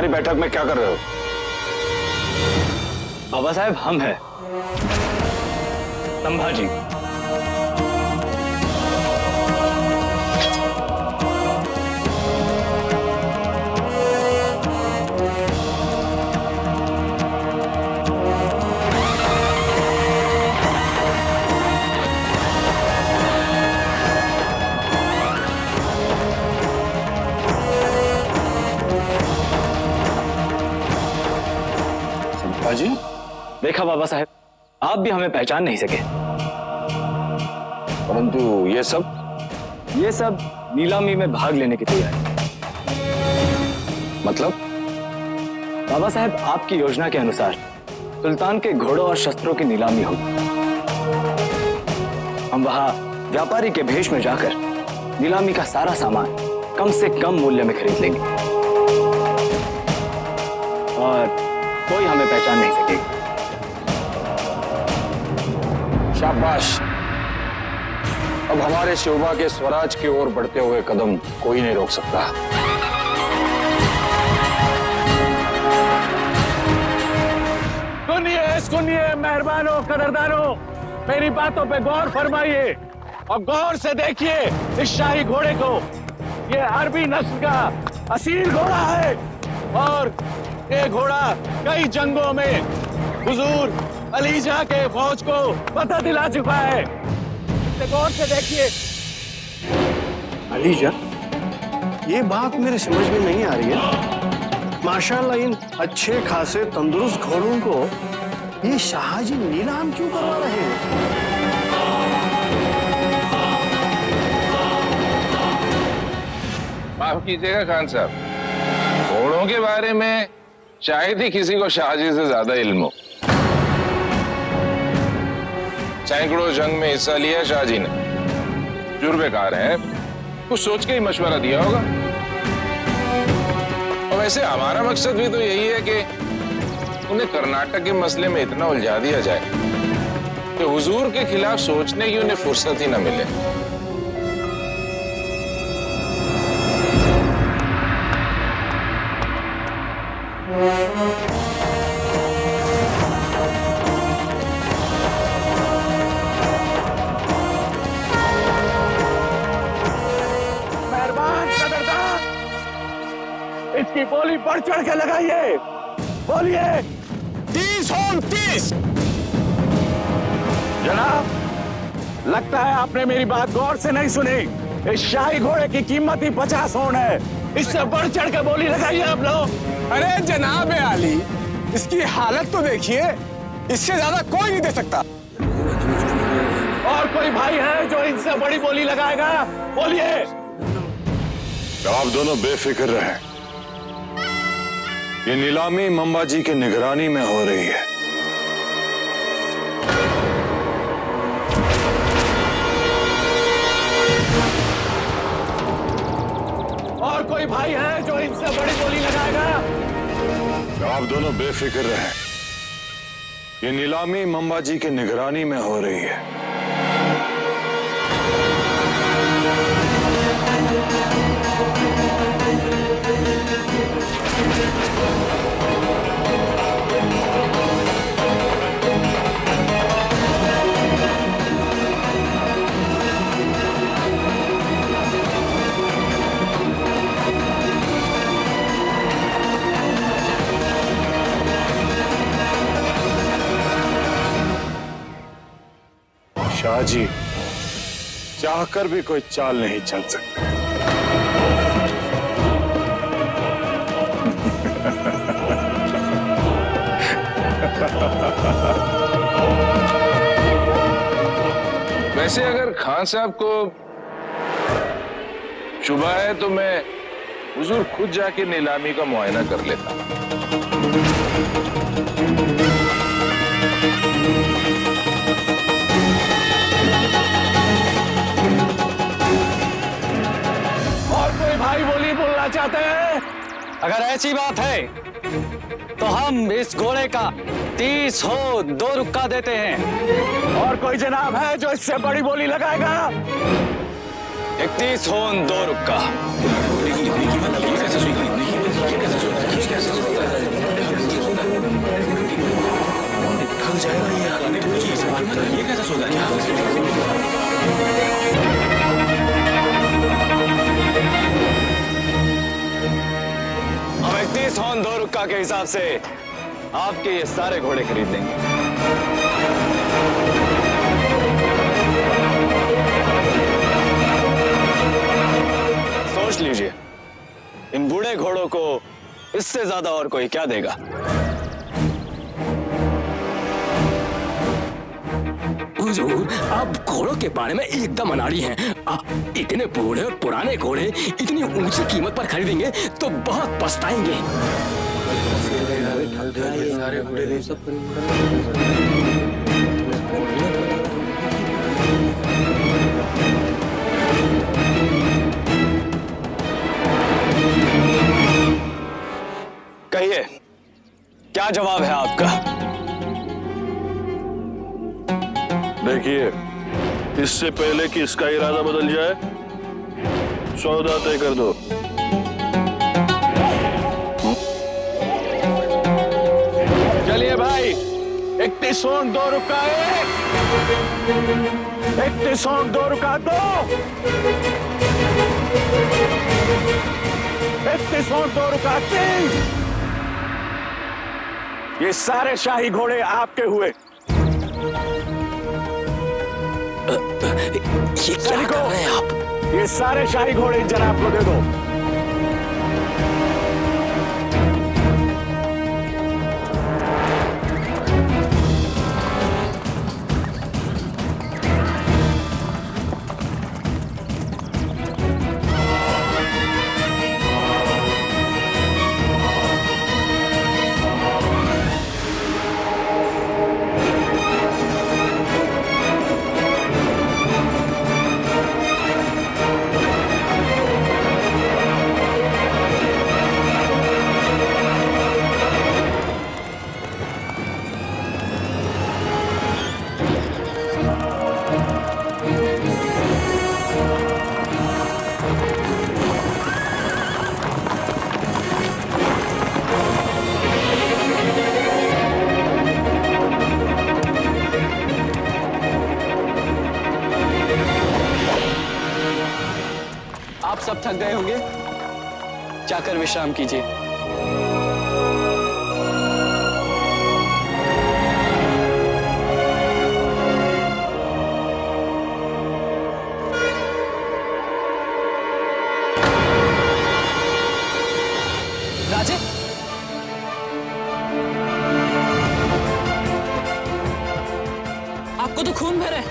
हमारी बैठक में क्या कर रहे हो? बाबा साहब, हम हैं संभाजी। जी देखा बाबा साहब, आप भी हमें पहचान नहीं सके। परंतु ये सब नीलामी में भाग लेने की तैयारी। मतलब? बाबा साहब, आपकी योजना के अनुसार सुल्तान के घोड़ों और शस्त्रों की नीलामी होगी। हम वहां व्यापारी के भेष में जाकर नीलामी का सारा सामान कम से कम मूल्य में खरीद लेंगे और कोई हमें पहचान नहीं सकेगा। शाबाश। अब हमारे शिवबा के स्वराज की ओर बढ़ते हुए कदम कोई नहीं रोक सकता। सुनिए मेहरबानों, कदरदानों, मेरी बातों पे गौर फरमाइए और गौर से देखिए इस शाही घोड़े को। ये अरबी नस्ल का असील घोड़ा है और ये घोड़ा कई जंगों में हुजूर अलीजा के फौज को पता दिला चुका है। इसे गौर से देखिए। अलीजा, ये बात मेरे समझ में नहीं आ रही है। माशाल्लाह, इन अच्छे खासे तंदुरुस्त घोड़ों को ये शाहजी नीलाम क्यों करवा रहे हैं? माफ कीजिएगा खान साहब, घोड़ों के बारे में शायद ही किसी को शाहजी से ज्यादा इल्म हो। सैकड़ों जंग में हिस्सा लिया शाहजी ने, जुर्बेकार हैं, कुछ सोच के ही मशवरा दिया होगा। और वैसे हमारा मकसद भी तो यही है कि उन्हें कर्नाटक के मसले में इतना उलझा दिया जाए कि हुजूर के खिलाफ सोचने की उन्हें फुर्सत ही न मिले। मेहरबान कदरदान, इसकी बोली बढ़ चढ़ के लगाइए। बोलिए। 30 हों 30। जनाब, लगता है आपने मेरी बात गौर से नहीं सुनी। इस शाही घोड़े की कीमत ही 50 हों है। इससे बढ़ चढ़ के बोली लगाइए आप लोग। अरे जनाब आली, इसकी हालत तो देखिए, इससे ज्यादा कोई नहीं दे सकता। और कोई भाई है जो इनसे बड़ी बोली लगाएगा? बोलिए। आप दोनों बेफिक्र रहें। ये नीलामी मंबाजी की निगरानी में हो रही है। और कोई भाई है जो इनसे बड़ी बोली लगाएगा? आप दोनों बेफिक्र रहें। ये नीलामी मंबाजी की निगरानी में हो रही है। शाहजी, चाहकर भी कोई चाल नहीं चल सकता। वैसे अगर खान साहब को शुबा है तो मैं हुजूर खुद जाके नीलामी का मुआयना कर लेता। और कोई भाई बोली बोलना चाहते हैं? अगर ऐसी बात है तो हम इस घोड़े का 30 हो 2 रुक्का देते हैं। और कोई जनाब है जो इससे बड़ी बोली लगाएगा? 31 हो 2 रुक्का। भाग जाएगा ये आदमी, तो ये सवाल ये कैसा सोचा हम 31 होन 2 रुक्का के हिसाब से आपके ये सारे घोड़े खरीद लेंगे। सोच लीजिए, इन बूढ़े घोड़ों को इससे ज्यादा और कोई क्या देगा? हुजूर, आप घोड़ों के बारे में एकदम अनाड़ी हैं। आप इतने बूढ़े और पुराने घोड़े इतनी ऊंची कीमत पर खरीदेंगे तो बहुत पछताएंगे। कहिए, क्या जवाब है आपका? देखिए, इससे पहले कि इसका इरादा बदल जाए, सौदा तय कर दो। चलिए भाई, 31 होन 2 रुक्का 1, 31 होन 2 रुक्का 2, 31 होन 2 रुक्का 3। ये सारे शाही घोड़े आपके हुए। ये क्या कर रहे हैं आप? ये सारे शाही घोड़े जनाब को दे दो। आप सब थक गए होंगे, जाकर विश्राम कीजिए। राजे, आपको तो खून भरा है।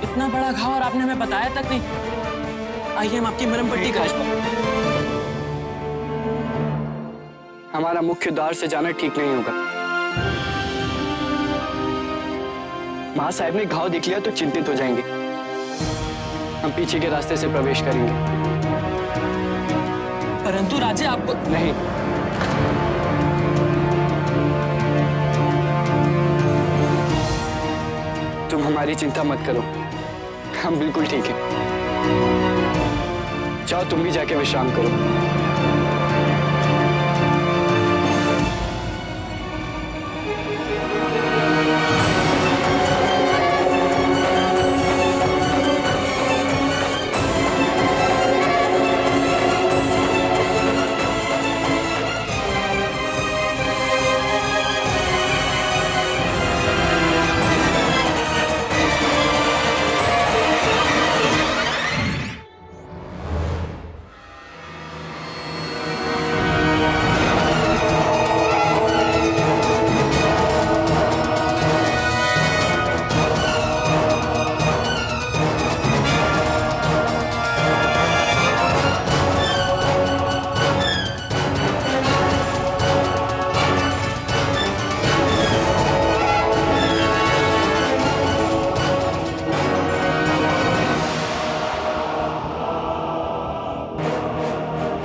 इतना बड़ा घाव और आपने हमें बताया तक नहीं। आइए हम आपकी मरहम पट्टी करें। हमारा मुख्य द्वार से जाना ठीक नहीं होगा। महा साहब ने घाव देख लिया तो चिंतित हो जाएंगे। हम पीछे के रास्ते से प्रवेश करेंगे। परंतु राजे आपको नहीं, तुम हमारी चिंता मत करो, हम बिल्कुल ठीक हैं। जाओ तुम भी जाके विश्राम करो।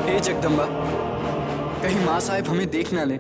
हे जगदम्बा, कहीं माँ साहब हमें देख ना ले।